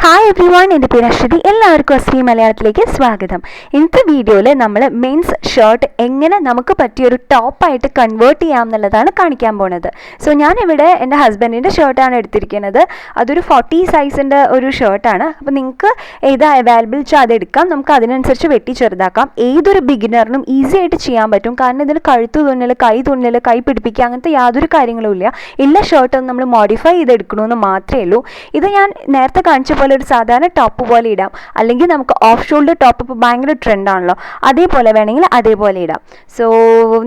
Hi every one, എൻ്റെ പേര് അശ്വതി. എല്ലാവർക്കും അശ്വതി മലയാളത്തിലേക്ക് സ്വാഗതം. ഇന്നത്തെ വീഡിയോയിൽ നമ്മൾ മെൻസ് ഷർട്ട് എങ്ങനെ നമുക്ക് പറ്റിയൊരു ടോപ്പായിട്ട് കൺവേർട്ട് ചെയ്യാം എന്നുള്ളതാണ് കാണിക്കാൻ പോകുന്നത്. സോ ഞാനിവിടെ എൻ്റെ ഹസ്ബൻഡിൻ്റെ ഷർട്ടാണ് എടുത്തിരിക്കുന്നത്. അതൊരു 40 സൈസിൻ്റെ ഒരു ഷർട്ടാണ്. അപ്പോൾ നിങ്ങൾക്ക് ഏതാ അവൈലബിൾ വെച്ചാൽ അതെടുക്കാം. നമുക്ക് അതിനനുസരിച്ച് വെട്ടി ചെറുതാക്കാം. ഏതൊരു ബിഗിനറിനും ഈസി ആയിട്ട് ചെയ്യാൻ പറ്റും. കാരണം ഇതിൽ കഴുത്ത് തുന്നൽ, കൈ പിടിപ്പിക്കുക, അങ്ങനത്തെ യാതൊരു കാര്യങ്ങളും ഇല്ല. എല്ലാ ഷർട്ടും നമ്മൾ മോഡിഫൈ ചെയ്തെടുക്കണമെന്ന് മാത്രമേ ഉള്ളൂ. ഇത് ഞാൻ നേരത്തെ കാണിച്ച പോലെ ഒരു സാധാരണ ടോപ്പ് പോലെ ഇടാം, അല്ലെങ്കിൽ നമുക്ക് ഓഫ് ഷോൾഡർ ടോപ്പ് ഇപ്പോൾ ഭയങ്കര ട്രെൻഡാണല്ലോ, അതേപോലെ വേണമെങ്കിൽ അതേപോലെ ഇടാം. സോ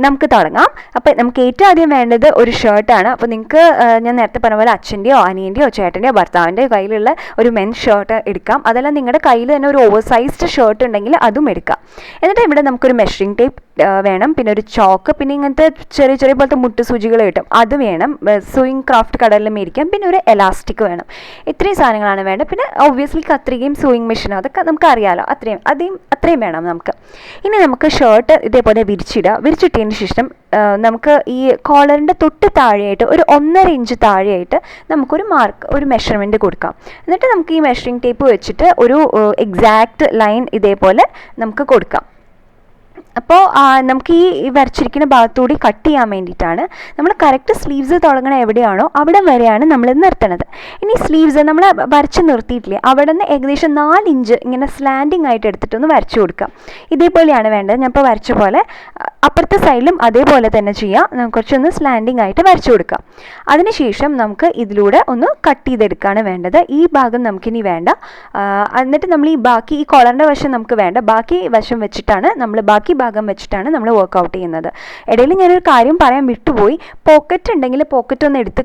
നമുക്ക് തുടങ്ങാം. അപ്പോൾ നമുക്ക് ഏറ്റവും ആദ്യം വേണ്ടത് ഒരു ഷർട്ടാണ്. അപ്പോൾ നിങ്ങൾക്ക് ഞാൻ നേരത്തെ പറഞ്ഞ പോലെ അച്ഛൻ്റെയോ അനിയൻ്റെയോ ചേട്ടൻ്റെയോ ഭർത്താവിൻ്റെയോ കയ്യിലുള്ള ഒരു മെൻസ് ഷർട്ട് എടുക്കാം. അതല്ല നിങ്ങളുടെ കയ്യിൽ തന്നെ ഒരു ഓവർ സൈസ്ഡ് ഷർട്ട് ഉണ്ടെങ്കിൽ അതും എടുക്കാം. എന്നിട്ട് ഇവിടെ നമുക്കൊരു മെഷറിംഗ് ടേപ്പ് വേണം, പിന്നെ ഒരു ചോക്ക്, പിന്നെ ഇങ്ങനത്തെ ചെറിയ ചെറിയ പോലത്തെ മുട്ടുസൂചികൾ കിട്ടും, അത് വേണം. സൂയിങ് ക്രാഫ്റ്റ് കടലിൽ മേടിക്കാം. പിന്നെ ഒരു എലാസ്റ്റിക് വേണം. ഇത്രയും സാധനങ്ങളാണ് വേണ്ടത്. പിന്നെ ഒബ്വിയസ്ലി കത്രികയും സൂയിങ് മെഷീനും അതൊക്കെ നമുക്ക് അറിയാമല്ലോ, അത്രയും വേണം നമുക്ക്. ഇനി നമുക്ക് ഷർട്ട് ഇതേപോലെ വിരിച്ചിട്ടതിന് ശേഷം നമുക്ക് ഈ കോളറിൻ്റെ തൊട്ട് താഴെയായിട്ട് ഒരു 1.5 ഇഞ്ച് താഴെയായിട്ട് ഒരു മെഷർമെൻറ്റ് കൊടുക്കാം. എന്നിട്ട് നമുക്ക് ഈ മെഷറിംഗ് ടേപ്പ് വെച്ചിട്ട് ഒരു എക്സാക്റ്റ് ലൈൻ ഇതേപോലെ നമുക്ക് കൊടുക്കാം. അപ്പോൾ നമുക്ക് ഈ വരച്ചിരിക്കുന്ന ഭാഗത്തുകൂടി കട്ട് ചെയ്യാൻ വേണ്ടിയിട്ടാണ്. നമ്മൾ കറക്റ്റ് സ്ലീവ്സ് തുടങ്ങണ എവിടെയാണോ അവിടെ വരെയാണ് നമ്മൾ നിർത്തണത്. ഇനി സ്ലീവ്സ് നമ്മൾ വരച്ച് നിർത്തിയിട്ടില്ലേ, അവിടെ നിന്ന് ഏകദേശം 4 ഇഞ്ച് ഇങ്ങനെ സ്ലാൻഡിങ് ആയിട്ട് എടുത്തിട്ടൊന്ന് വരച്ചു കൊടുക്കാം. ഇതേപോലെയാണ് വേണ്ടത്. ഞാൻ ഇപ്പോൾ വരച്ച പോലെ അപ്പുറത്തെ സൈഡിലും അതേപോലെ തന്നെ ചെയ്യാം. കുറച്ചൊന്ന് സ്ലാൻഡിങ് ആയിട്ട് വരച്ചു കൊടുക്കാം. അതിനുശേഷം നമുക്ക് ഇതിലൂടെ ഒന്ന് കട്ട് ചെയ്തെടുക്കുകയാണ് വേണ്ടത്. ഈ ഭാഗം നമുക്കിനി വേണ്ട. എന്നിട്ട് നമ്മൾ ഈ കോളറിൻ്റെ വശം നമുക്ക് വേണ്ട. ബാക്കി വശം വെച്ചിട്ടാണ് ബാക്കി ഭാഗം വെച്ചിട്ടാണ് നമ്മൾ വർക്കൗട്ട് ചെയ്യുന്നത്. ഇടയിൽ ഞാനൊരു കാര്യം പറയാൻ വിട്ടുപോയി. പോക്കറ്റ് ഉണ്ടെങ്കിൽ പോക്കറ്റ് ഒന്ന് എടുത്ത്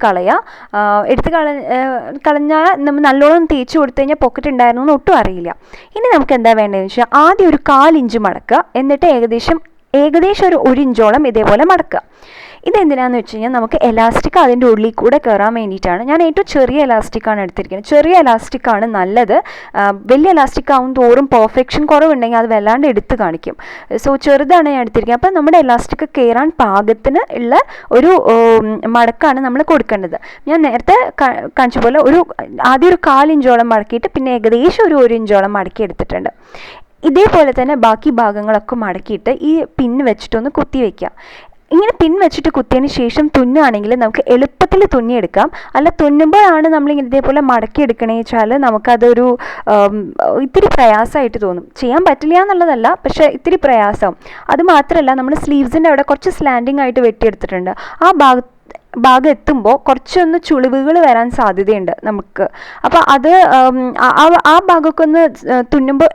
കളഞ്ഞാൽ നമ്മൾ നല്ലോണം തേച്ച് കൊടുത്തു കഴിഞ്ഞാൽ പോക്കറ്റ് ഉണ്ടായിരുന്നു എന്ന് ഒട്ടും അറിയില്ല. ഇനി നമുക്ക് എന്താ വേണ്ടതെന്ന് വെച്ചാൽ ആദ്യം ഒരു 1/4 ഇഞ്ച് മടക്കുക. എന്നിട്ട് ഏകദേശം ഒരു 1 ഇഞ്ചോളം ഇതേപോലെ മടക്കുക. ഇതെന്തിനാന്ന് വെച്ച് കഴിഞ്ഞാൽ നമുക്ക് എലാസ്റ്റിക് അതിൻ്റെ ഉള്ളിൽ കൂടെ കയറാൻ വേണ്ടിയിട്ടാണ്. ഞാൻ ഏറ്റവും ചെറിയ എലാസ്റ്റിക്കാണ് എടുത്തിരിക്കുന്നത്. ചെറിയ എലാസ്റ്റിക്കാണ് നല്ലത്. വലിയ എലാസ്റ്റിക് ആവും തോറും പെർഫെക്ഷൻ കുറവുണ്ടെങ്കിൽ അത് വല്ലാണ്ട് എടുത്ത് കാണിക്കും. സോ ചെറുതാണ് ഞാൻ എടുത്തിരിക്കുന്നത്. അപ്പോൾ നമ്മുടെ എലാസ്റ്റിക് കയറാൻ പാകത്തിന് ഉള്ള ഒരു മടക്കാണ് നമ്മൾ കൊടുക്കേണ്ടത്. ഞാൻ നേരത്തെ കാണിച്ച പോലെ ആദ്യം ഒരു 1/4 ഇഞ്ചോളം മടക്കിയിട്ട് പിന്നെ ഏകദേശം ഒരു 1 ഇഞ്ചോളം മടക്കി എടുത്തിട്ടുണ്ട്. ഇതേപോലെ തന്നെ ബാക്കി ഭാഗങ്ങളൊക്കെ മടക്കിയിട്ട് ഈ പിൻ വെച്ചിട്ടൊന്ന് കുത്തി വയ്ക്കുക. ഇങ്ങനെ പിൻ വെച്ചിട്ട് കുത്തിയതിന് ശേഷം തുന്നുകയാണെങ്കിൽ നമുക്ക് എളുപ്പത്തിൽ തുന്നിയെടുക്കാം. അല്ല തുന്നുമ്പോഴാണ് നമ്മളിങ്ങനെ ഇതേപോലെ മടക്കി എടുക്കണേ വെച്ചാൽ നമുക്കതൊരു ഇത്തിരി പ്രയാസമായിട്ട് തോന്നും. ചെയ്യാൻ പറ്റില്ല എന്നുള്ളതല്ല, പക്ഷേ ഇത്തിരി പ്രയാസം. അതുമാത്രമല്ല നമ്മൾ സ്ലീവ്സിൻ്റെ അവിടെ കുറച്ച് സ്ലാൻഡിങ് ആയിട്ട് വെട്ടിയെടുത്തിട്ടുണ്ട്. ഭാഗം എത്തുമ്പോൾ കുറച്ചൊന്ന് ചുളിവുകൾ വരാൻ സാധ്യതയുണ്ട് നമുക്ക്. അപ്പോൾ അത് ആ ഭാഗമൊക്കെ ഒന്ന് തുന്നുമ്പോൾ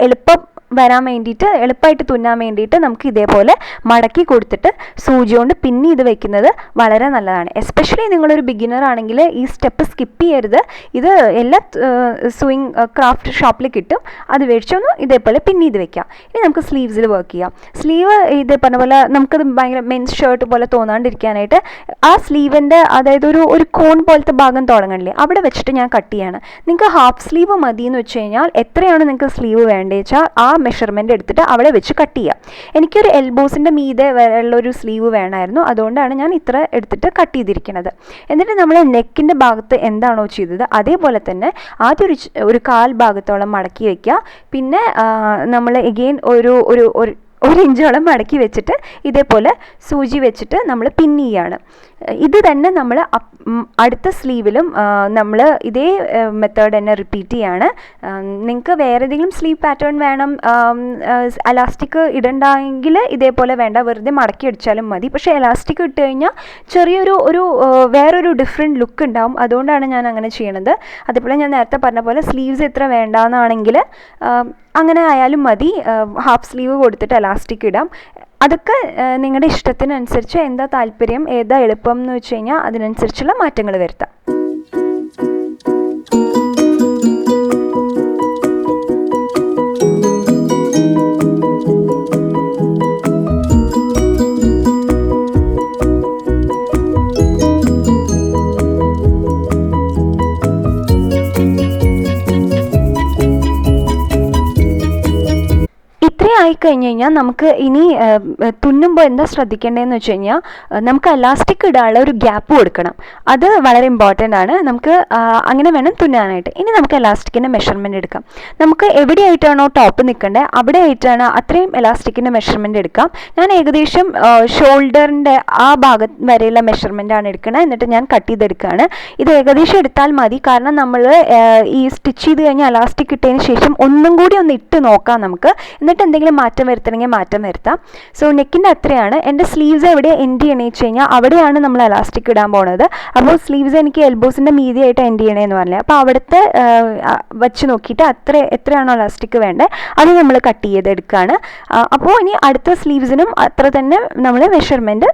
എളുപ്പമായിട്ട് തുന്നാൻ വേണ്ടിയിട്ട് നമുക്ക് ഇതേപോലെ മടക്കി കൊടുത്തിട്ട് സൂചി കൊണ്ട് പിന്നി ഇത് വെക്കുന്നത് വളരെ നല്ലതാണ്. എസ്പെഷ്യലി നിങ്ങളൊരു ബിഗിനർ ആണെങ്കിൽ ഈ സ്റ്റെപ്പ് സ്കിപ്പ് ചെയ്യരുത്. ഇത് എല്ലാ സൂയിങ് ക്രാഫ്റ്റ് ഷോപ്പിൽ കിട്ടും. അത് മേടിച്ചൊന്ന് ഇതേപോലെ പിന്നി ഇത് വെക്കാം. ഇനി നമുക്ക് സ്ലീവ്സിൽ വർക്ക് ചെയ്യാം. സ്ലീവ് ഇത് പറഞ്ഞ പോലെ നമുക്കത് ഭയങ്കര മെൻസ് ഷർട്ട് പോലെ തോന്നാണ്ടിരിക്കാനായിട്ട് ആ സ്ലീവിൻ്റെ അതായത് ഒരു കോൺ പോലത്തെ ഭാഗം തുടങ്ങണില്ലേ, അവിടെ വെച്ചിട്ട് ഞാൻ കട്ട് ചെയ്യാണ്. നിങ്ങൾക്ക് ഹാഫ് സ്ലീവ് മതി എന്ന് വെച്ച് കഴിഞ്ഞാൽ എത്രയാണ് നിങ്ങൾക്ക് സ്ലീവ് വേണ്ടത് വെച്ചാൽ ആ മെഷർമെൻറ്റ് എടുത്തിട്ട് അവിടെ വെച്ച് കട്ട് ചെയ്യാം. എനിക്കൊരു എൽബോസിൻ്റെ മീതെ ഉള്ളൊരു സ്ലീവ് വേണമായിരുന്നു, അതുകൊണ്ടാണ് ഞാൻ ഇത്ര എടുത്തിട്ട് കട്ട് ചെയ്തിരിക്കുന്നത്. എന്നിട്ട് നമ്മൾ നെക്കിൻ്റെ ഭാഗത്ത് എന്താണോ ചെയ്തത് അതേപോലെ തന്നെ ആദ്യം ഒരു 1/4 ഭാഗത്തോളം മടക്കി വയ്ക്കുക. പിന്നെ നമ്മൾ എഗെയിൻ ഒരു 1 ഇഞ്ചോളം മടക്കി വെച്ചിട്ട് ഇതേപോലെ സൂചി വെച്ചിട്ട് നമ്മൾ പിൻ ചെയ്യാണ്. ഇത് തന്നെ നമ്മൾ അടുത്ത സ്ലീവിലും നമ്മൾ ഇതേ മെത്തേഡ് തന്നെ റിപ്പീറ്റ് ചെയ്യാണ്. നിങ്ങൾക്ക് വേറെ ഏതെങ്കിലും സ്ലീവ് പാറ്റേൺ വേണം, എലാസ്റ്റിക് ഇടണ്ടെങ്കിൽ ഇതേപോലെ വേണ്ട, വെറുതെ മടക്കി അടിച്ചാലും മതി. പക്ഷേ എലാസ്റ്റിക് ഇട്ട് കഴിഞ്ഞാൽ വേറൊരു ഡിഫറെൻറ്റ് ലുക്ക് ഉണ്ടാവും. അതുകൊണ്ടാണ് ഞാൻ അങ്ങനെ ചെയ്യണത്. അതേപോലെ ഞാൻ നേരത്തെ പറഞ്ഞ പോലെ സ്ലീവ്സ് ഇത്ര വേണ്ടാന്നാണെങ്കിൽ അങ്ങനെ ആയാലും മതി. ഹാഫ് സ്ലീവ് കൊടുത്തിട്ട് എലാസ്റ്റിക് ഇടാം. അതൊക്കെ നിങ്ങളുടെ ഇഷ്ടത്തിനനുസരിച്ച് എന്താ താല്പര്യം, ഏതാ എളുപ്പം എന്ന് വെച്ച് കഴിഞ്ഞാൽ അതിനനുസരിച്ചുള്ള മാറ്റങ്ങൾ വരുത്താം. കഴിഞ്ഞ് കഴിഞ്ഞാൽ നമുക്ക് ഇനി തുന്നുമ്പോൾ എന്താ ശ്രദ്ധിക്കേണ്ടതെന്ന് വെച്ച് കഴിഞ്ഞാൽ നമുക്ക് എലാസ്റ്റിക് ഇടാനുള്ള ഒരു ഗ്യാപ്പ് കൊടുക്കണം. അത് വളരെ ഇമ്പോർട്ടൻ്റ് ആണ്. നമുക്ക് അങ്ങനെ വേണം തുന്നാനായിട്ട്. ഇനി നമുക്ക് എലാസ്റ്റിക്കിൻ്റെ മെഷർമെൻറ്റ് എടുക്കാം. നമുക്ക് എവിടെയായിട്ടാണോ ടോപ്പ് നിൽക്കേണ്ടത് അവിടെ ആയിട്ടാണ് അത്രയും എലാസ്റ്റിക്കിൻ്റെ മെഷർമെൻറ്റ് എടുക്കാം. ഞാൻ ഏകദേശം ഷോൾഡറിൻ്റെ ആ ഭാഗം വരെയുള്ള മെഷർമെൻറ്റാണ് എടുക്കുന്നത്. എന്നിട്ട് ഞാൻ കട്ട് ചെയ്തെടുക്കുകയാണ്. ഇത് ഏകദേശം എടുത്താൽ മതി. കാരണം നമ്മൾ ഈ സ്റ്റിച്ച് ചെയ്ത് കഴിഞ്ഞാൽ എലാസ്റ്റിക് ഇട്ടതിന് ശേഷം ഒന്നും കൂടി ഒന്ന് ഇട്ട് നോക്കാം നമുക്ക്. എന്നിട്ട് എന്തെങ്കിലും മാറ്റം വരുത്തണമെങ്കിൽ മാറ്റം വരുത്താം. സോ നെക്കിൻ്റെ അത്രയാണ്. എൻ്റെ സ്ലീവ്സ് എവിടെ എൻഡ് ചെയ്യണമെന്ന് വെച്ച് കഴിഞ്ഞാൽ അവിടെയാണ് നമ്മൾ എലാസ്റ്റിക് ഇടാൻ പോകുന്നത്. അപ്പോൾ സ്ലീവ്സ് എനിക്ക് എൽബോസിൻ്റെ മീതിയായിട്ട് എൻഡ് ചെയ്യണമെന്ന് പറഞ്ഞത്. അപ്പോൾ അവിടുത്തെ വെച്ച് നോക്കിയിട്ട് എത്രയാണോ എലാസ്റ്റിക് വേണ്ടത് അത് നമ്മൾ കട്ട് ചെയ്തെടുക്കുകയാണ്. അപ്പോൾ ഇനി അടുത്ത സ്ലീവ്സിനും അത്ര തന്നെ നമ്മൾ മെഷർമെൻറ്റ്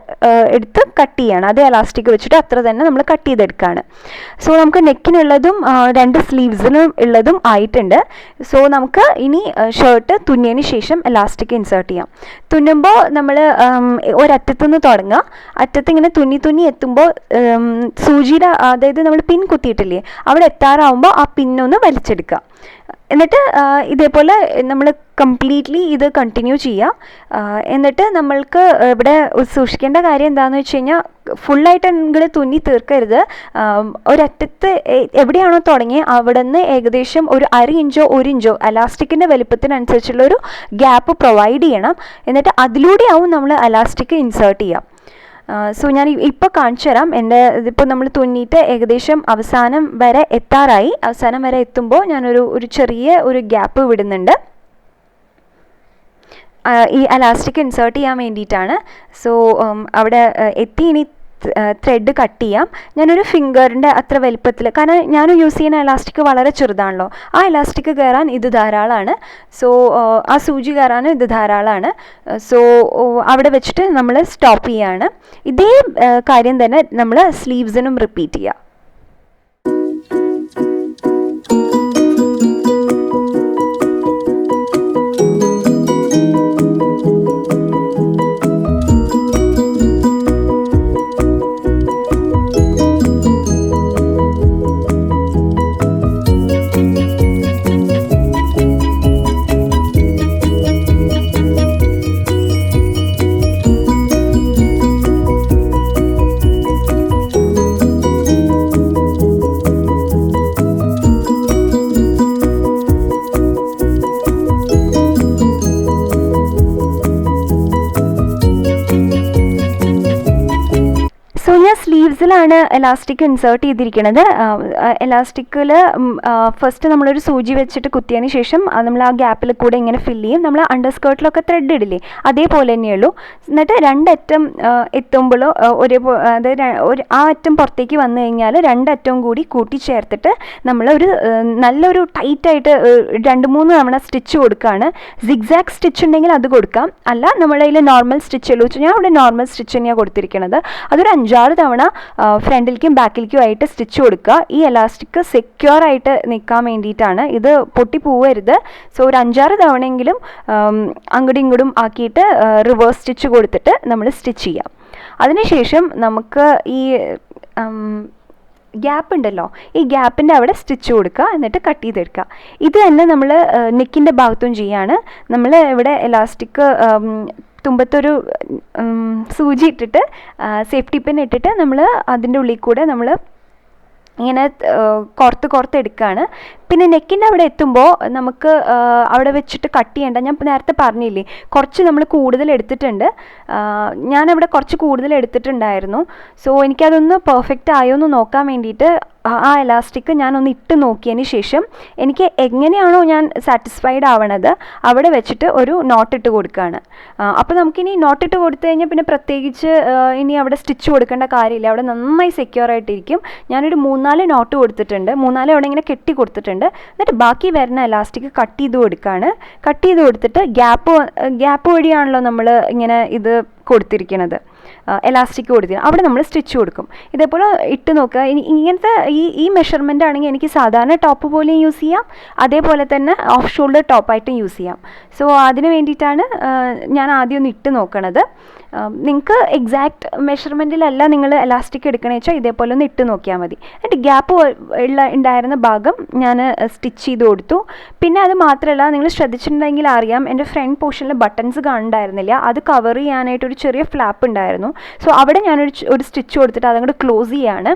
എടുത്ത് കട്ട് ചെയ്യണം. അത് എലാസ്റ്റിക് വെച്ചിട്ട് അത്ര തന്നെ നമ്മൾ കട്ട് ചെയ്തെടുക്കുകയാണ്. സോ നമുക്ക് നെക്കിനുള്ളതും രണ്ട് സ്ലീവ്സിനും ഉള്ളതും ആയിട്ടുണ്ട്. സോ നമുക്ക് ഇനി ഷർട്ട് തുന്നിയതിന് ശേഷം എലാസ്റ്റിക് ഇൻസേർട്ട് ചെയ്യാം. തുന്നുമ്പോൾ നമ്മൾ ഒരറ്റത്തുനിന്ന് തുടങ്ങുക. അറ്റത്ത് ഇങ്ങനെ തുന്നി എത്തുമ്പോൾ സൂചിയുടെ അതായത് നമ്മൾ പിൻ കുത്തിയിട്ടില്ലേ അവിടെ എത്താറാവുമ്പോൾ ആ പിന്നൊന്ന് വലിച്ചെടുക്കുക. എന്നിട്ട് ഇതേപോലെ നമ്മൾ കംപ്ലീറ്റ്ലി ഇത് കണ്ടിന്യൂ ചെയ്യുക. എന്നിട്ട് നമ്മൾക്ക് ഇവിടെ സൂക്ഷിക്കേണ്ട കാര്യം എന്താണെന്ന് വെച്ച് കഴിഞ്ഞാൽ ഫുള്ളായിട്ട് നിങ്ങൾ തുന്നി തീർക്കരുത്. ഒരറ്റത്ത് എവിടെയാണോ തുടങ്ങിയത് അവിടെ നിന്ന് ഏകദേശം ഒരു 1/2 ഇഞ്ചോ 1 ഇഞ്ചോ എലാസ്റ്റിക്കിൻ്റെ വലിപ്പത്തിനനുസരിച്ചുള്ളൊരു ഗ്യാപ്പ് പ്രൊവൈഡ് ചെയ്യണം. എന്നിട്ട് അതിലൂടെയാവും നമ്മൾ എലാസ്റ്റിക് ഇൻസേർട്ട് ചെയ്യുക. സോ ഞാൻ ഇപ്പോൾ കാണിച്ചു തരാം. എൻ്റെ ഇതിപ്പോൾ നമ്മൾ തുന്നിയിട്ട് ഏകദേശം അവസാനം വരെ എത്താറായി. അവസാനം വരെ എത്തുമ്പോൾ ഞാനൊരു ചെറിയ ഒരു ഗ്യാപ്പ് വിടുന്നുണ്ട് ഈ എലാസ്റ്റിക് ഇൻസേർട്ട് ചെയ്യാൻ വേണ്ടിയിട്ടാണ്. സോ അവിടെ എത്തി. ഇനി ത്രെഡ് കട്ട് ചെയ്യാം. ഞാനൊരു ഫിംഗറിൻ്റെ അത്ര വലുപ്പത്തിൽ, കാരണം ഞാൻ യൂസ് ചെയ്യുന്ന എലാസ്റ്റിക് വളരെ ചെറുതാണല്ലോ, ആ എലാസ്റ്റിക് കയറാൻ ഇത് ധാരാളമാണ്. സോ ആ സൂചി കയറാൻ ഇത് ധാരാളമാണ്. സോ അവിടെ വെച്ചിട്ട് നമ്മൾ സ്റ്റോപ്പ് ചെയ്യാണ്. ഇതേ കാര്യം തന്നെ നമ്മൾ സ്ലീവ്സിനും റിപ്പീറ്റ് ചെയ്യുക. സ്ലീവ്സിലാണ് എലാസ്റ്റിക് ഇൻസേർട്ട് ചെയ്തിരിക്കുന്നത്. എലാസ്റ്റിക്കിൽ ഫസ്റ്റ് നമ്മളൊരു സൂചി വെച്ചിട്ട് കുത്തിയതിന് ശേഷം നമ്മൾ ആ ഗ്യാപ്പിൽ കൂടെ ഇങ്ങനെ ഫില്ല് ചെയ്യും. നമ്മൾ അണ്ടർ സ്കേർട്ടിലൊക്കെ ത്രെഡ് ഇടില്ലേ അതേപോലെ തന്നെയുള്ളൂ. എന്നിട്ട് രണ്ടറ്റം എത്തുമ്പോഴോ അതായത് ആ അറ്റം പുറത്തേക്ക് വന്നു കഴിഞ്ഞാൽ രണ്ടറ്റവും കൂടി കൂട്ടിച്ചേർത്തിട്ട് നമ്മളൊരു നല്ലൊരു ടൈറ്റായിട്ട് 2-3 തവണ സ്റ്റിച്ച് കൊടുക്കുകയാണ്. സിഗ്സാഗ് സ്റ്റിച്ച് ഉണ്ടെങ്കിൽ അത് കൊടുക്കാം. അല്ല നമ്മുടെ കയ്യിൽ നോർമൽ സ്റ്റിച്ച് ഉള്ളൂ വെച്ചാൽ ഞാൻ ഇവിടെ നോർമൽ സ്റ്റിച്ച് തന്നെയാണ് കൊടുത്തിരിക്കുന്നത്. അതൊരു 5-6 തവണ ഫ്രണ്ടിലേക്കും ബാക്കിലേക്കും ആയിട്ട് സ്റ്റിച്ച് കൊടുക്കുക. ഈ എലാസ്റ്റിക് സെക്യൂർ ആയിട്ട് നിൽക്കാൻ വേണ്ടിയിട്ടാണ്. ഇത് പൊട്ടിപ്പോവരുത്. സോ ഒരു 5-6 തവണയെങ്കിലും അങ്ങോട്ടും ഇങ്ങോട്ടും ആക്കിയിട്ട് റിവേഴ്സ് സ്റ്റിച്ച് കൊടുത്തിട്ട് നമ്മൾ സ്റ്റിച്ച് ചെയ്യാം. അതിനുശേഷം നമുക്ക് ഈ ഗ്യാപ്പ് ഉണ്ടല്ലോ, ഈ ഗ്യാപ്പിൻ്റെ അവിടെ സ്റ്റിച്ച് കൊടുക്കുക. എന്നിട്ട് കട്ട് ചെയ്തെടുക്കുക. ഇത് തന്നെ നമ്മൾ നെക്കിൻ്റെ ഭാഗത്തും ചെയ്യാണ്. നമ്മൾ ഇവിടെ എലാസ്റ്റിക് തുമ്പത്തൊരു സൂചി ഇട്ടിട്ട് സേഫ്റ്റി പിൻ ഇട്ടിട്ട് നമ്മൾ അതിൻ്റെ ഉള്ളിൽ കൂടെ നമ്മൾ ഇങ്ങനെ കോർത്ത് എടുക്കുകയാണ്. പിന്നെ നെക്കിൻ്റെ അവിടെ എത്തുമ്പോൾ നമുക്ക് അവിടെ വെച്ചിട്ട് കട്ട് ചെയ്യേണ്ട. ഞാൻ നേരത്തെ പറഞ്ഞില്ലേ കുറച്ച് നമ്മൾ കൂടുതൽ എടുത്തിട്ടുണ്ട്. ഞാനവിടെ കുറച്ച് കൂടുതൽ എടുത്തിട്ടുണ്ടായിരുന്നു. സോ എനിക്കതൊന്ന് പെർഫെക്റ്റ് ആയോ എന്ന് നോക്കാൻ വേണ്ടിയിട്ട് ആ എലാസ്റ്റിക് ഞാനൊന്ന് ഇട്ട് നോക്കിയതിന് ശേഷം എനിക്ക് എങ്ങനെയാണോ ഞാൻ സാറ്റിസ്ഫൈഡ് ആവണത് അവിടെ വെച്ചിട്ട് ഒരു നോട്ട് ഇട്ട് കൊടുക്കുകയാണ്. അപ്പോൾ നമുക്കിനി നോട്ട് ഇട്ട് കൊടുത്തു കഴിഞ്ഞാൽ പിന്നെ പ്രത്യേകിച്ച് ഇനി അവിടെ സ്റ്റിച്ച് കൊടുക്കേണ്ട കാര്യമില്ല. അവിടെ നന്നായി സെക്യൂർ ആയിട്ടിരിക്കും. ഞാനൊരു 3-4 നോട്ട് കൊടുത്തിട്ടുണ്ട്. 3-4 അവിടെ ഇങ്ങനെ കെട്ടി കൊടുത്തിട്ടുണ്ട്. എന്നിട്ട് ബാക്കി വരുന്ന എലാസ്റ്റിക് കട്ട് ചെയ്ത് കൊടുക്കുകയാണ്. കട്ട് ചെയ്ത് കൊടുത്തിട്ട് ഗ്യാപ്പ് വഴിയാണല്ലോ നമ്മൾ ഇങ്ങനെ ഇത് കൊടുത്തിരിക്കുന്നത്, എലാസ്റ്റിക് കൊടുത്തിരിക്കുന്നത്. അവിടെ നമ്മൾ സ്റ്റിച്ച് കൊടുക്കും. ഇതേപോലെ ഇട്ട് നോക്കുക. ഇങ്ങനത്തെ ഈ മെഷർമെൻ്റ് ആണെങ്കിൽ എനിക്ക് സാധാരണ ടോപ്പ് പോലെയും യൂസ് ചെയ്യാം, അതേപോലെ തന്നെ ഓഫ് ഷോൾഡർ ടോപ്പായിട്ടും യൂസ് ചെയ്യാം. സോ അതിന് വേണ്ടിയിട്ടാണ് ഞാൻ ആദ്യം ഒന്ന് ഇട്ട് നോക്കണത്. നിങ്ങൾക്ക് എക്സാക്റ്റ് മെഷർമെൻറ്റിലല്ല നിങ്ങൾ എലാസ്റ്റിക് എടുക്കണമെന്ന് വെച്ചാൽ ഇതേപോലെ ഒന്ന് ഇട്ട് നോക്കിയാൽ മതി. എന്നിട്ട് ഗ്യാപ്പ് ഉണ്ടായിരുന്ന ഭാഗം ഞാൻ സ്റ്റിച്ച് ചെയ്ത് കൊടുത്തു. പിന്നെ അത് മാത്രമല്ല, നിങ്ങൾ ശ്രദ്ധിച്ചിട്ടുണ്ടെങ്കിൽ അറിയാം, എൻ്റെ ഫ്രണ്ട് പോർഷനിൽ ബട്ടൺസ് കാണുന്നുണ്ടായിരുന്നില്ല. അത് കവർ ചെയ്യാനായിട്ടൊരു ചെറിയ ഫ്ലാപ്പ് ഉണ്ടായിരുന്നു. സോ അവിടെ ഞാനൊരു സ്റ്റിച്ച് കൊടുത്തിട്ട് അതങ്ങോട്ട് ക്ലോസ് ചെയ്യാണ്.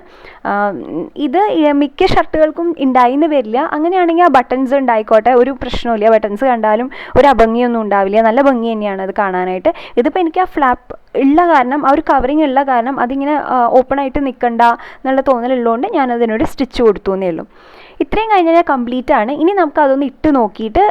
ഇത് മിക്ക ഷർട്ടുകൾക്കും ഉണ്ടായിന്ന് വരില്ല. അങ്ങനെയാണെങ്കിൽ ആ ബട്ടൺസ് ഉണ്ടായിക്കോട്ടെ, ഒരു പ്രശ്നമില്ല. ബട്ടൺസ് കണ്ടാലും ഒരു അഭംഗിയൊന്നും ഉണ്ടാവില്ല, നല്ല ഭംഗി തന്നെയാണ് അത് കാണാനായിട്ട്. ഇതിപ്പോൾ എനിക്ക് ആ ഫ്ലാപ്പ് ഉള്ള കാരണം, ആ ഒരു കവറിങ് ഉള്ള കാരണം അതിങ്ങനെ ഓപ്പൺ ആയിട്ട് നിൽക്കണ്ട എന്നുള്ള തോന്നലുള്ളതുകൊണ്ട് ഞാനതിനോട് സ്റ്റിച്ച് കൊടുത്തു എന്നേ ഉള്ളൂ. ഇത്രയും കഴിഞ്ഞാൽ കംപ്ലീറ്റ് ആണ്. ഇനി നമുക്ക് അതൊന്ന് ഇട്ട് നോക്കിയിട്ട്,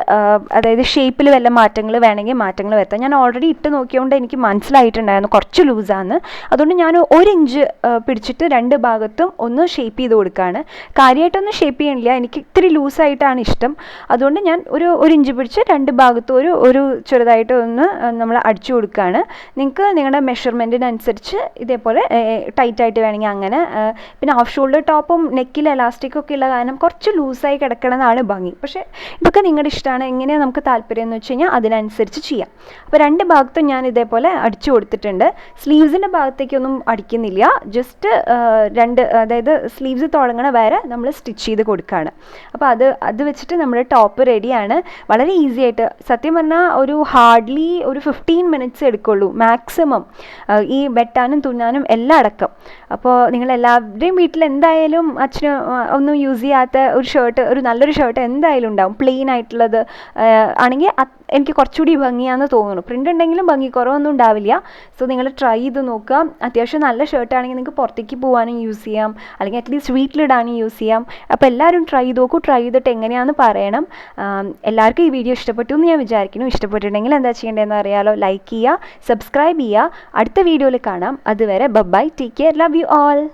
അതായത് ഷേപ്പിൽ വല്ല മാറ്റങ്ങൾ വേണമെങ്കിൽ മാറ്റങ്ങൾ വരുത്താം. ഞാൻ ഓൾറെഡി ഇട്ട് നോക്കിയതുകൊണ്ട് എനിക്ക് മനസ്സിലായിട്ടുണ്ടായിരുന്നു കുറച്ച് ലൂസാണ്. അതുകൊണ്ട് ഞാൻ 1 ഇഞ്ച് പിടിച്ചിട്ട് 2 ഭാഗത്തും ഒന്ന് ഷേപ്പ് ചെയ്ത് കൊടുക്കുകയാണ്. കാര്യമായിട്ടൊന്നും ഷേപ്പ് ചെയ്യണില്ല, എനിക്ക് ഇത്തിരി ലൂസായിട്ടാണ് ഇഷ്ടം. അതുകൊണ്ട് ഞാൻ ഒരു ഇഞ്ച് പിടിച്ച് 2 ഭാഗത്തും ഒരു ചെറുതായിട്ട് ഒന്ന് നമ്മൾ അടിച്ചു കൊടുക്കുകയാണ്. നിങ്ങൾക്ക് നിങ്ങളുടെ മെഷർമെൻറ്റിനനുസരിച്ച് ഇതേപോലെ ടൈറ്റായിട്ട് വേണമെങ്കിൽ അങ്ങനെ. പിന്നെ ഹാഫ് ഷോൾഡർ ടോപ്പും നെക്കിൽ എലാസ്റ്റിക്കൊക്കെ ഉള്ള കാരണം കുറച്ച് ലൂസായി കിടക്കണമെന്നാണ് ഭംഗി. പക്ഷേ ഇതൊക്കെ നിങ്ങളുടെ ഇഷ്ടമാണ്, എങ്ങനെയാണ് നമുക്ക് താല്പര്യം എന്ന് വെച്ച് കഴിഞ്ഞാൽ അതിനനുസരിച്ച് ചെയ്യാം. അപ്പോൾ 2 ഭാഗത്തും ഞാൻ ഇതേപോലെ അടിച്ചു കൊടുത്തിട്ടുണ്ട്. സ്ലീവ്സിൻ്റെ ഭാഗത്തേക്കൊന്നും അടിക്കുന്നില്ല, ജസ്റ്റ് അതായത് സ്ലീവ്സ് തുടങ്ങണ വരെ നമ്മൾ സ്റ്റിച്ച് ചെയ്ത് കൊടുക്കുകയാണ്. അപ്പോൾ അത് വെച്ചിട്ട് നമ്മുടെ ടോപ്പ് റെഡിയാണ്. വളരെ ഈസി ആയിട്ട്, സത്യം പറഞ്ഞാൽ ഒരു ഹാർഡ്ലി ഒരു 15 മിനിറ്റ്സ് എടുക്കുള്ളൂ മാക്സിമം, ഈ വെട്ടാനും തുന്നാനും എല്ലാം അടക്കം. അപ്പോൾ നിങ്ങളെല്ലാവരുടെയും വീട്ടിൽ എന്തായാലും അച്ഛന് ഒന്നും യൂസ് ചെയ്യാത്ത ഒരു ഷർട്ട്, ഒരു നല്ലൊരു ഷർട്ട് എന്തായാലും ഉണ്ടാവും. പ്ലെയിൻ ആയിട്ടുള്ളത് ആണെങ്കിൽ എനിക്ക് കുറച്ചുകൂടി ഭംഗിയാണെന്ന് തോന്നുന്നു. പ്രിൻ്റ് ഉണ്ടെങ്കിലും ഭംഗി കുറവൊന്നും ഉണ്ടാവില്ല. സോ നിങ്ങൾ ട്രൈ ചെയ്ത് നോക്കുക. അത്യാവശ്യം നല്ല ഷർട്ടാണെങ്കിൽ നിങ്ങൾക്ക് പുറത്തേക്ക് പോകാനും യൂസ് ചെയ്യാം, അല്ലെങ്കിൽ അറ്റ്ലീസ്റ്റ് വീട്ടിലിടാനും യൂസ് ചെയ്യാം. അപ്പോൾ എല്ലാവരും ട്രൈ ചെയ്ത് നോക്കൂ. ട്രൈ ചെയ്തിട്ട് എങ്ങനെയാണെന്ന് പറയണം. എല്ലാവർക്കും ഈ വീഡിയോ ഇഷ്ടപ്പെട്ടു എന്ന് ഞാൻ വിചാരിക്കുന്നു. ഇഷ്ടപ്പെട്ടിട്ടുണ്ടെങ്കിൽ എന്താ ചെയ്യേണ്ടതെന്ന് അറിയാലോ, ലൈക്ക് ചെയ്യുക, സബ്സ്ക്രൈബ് ചെയ്യുക. അടുത്ത വീഡിയോയിൽ കാണാം. അതുവരെ bye, take care, love you all.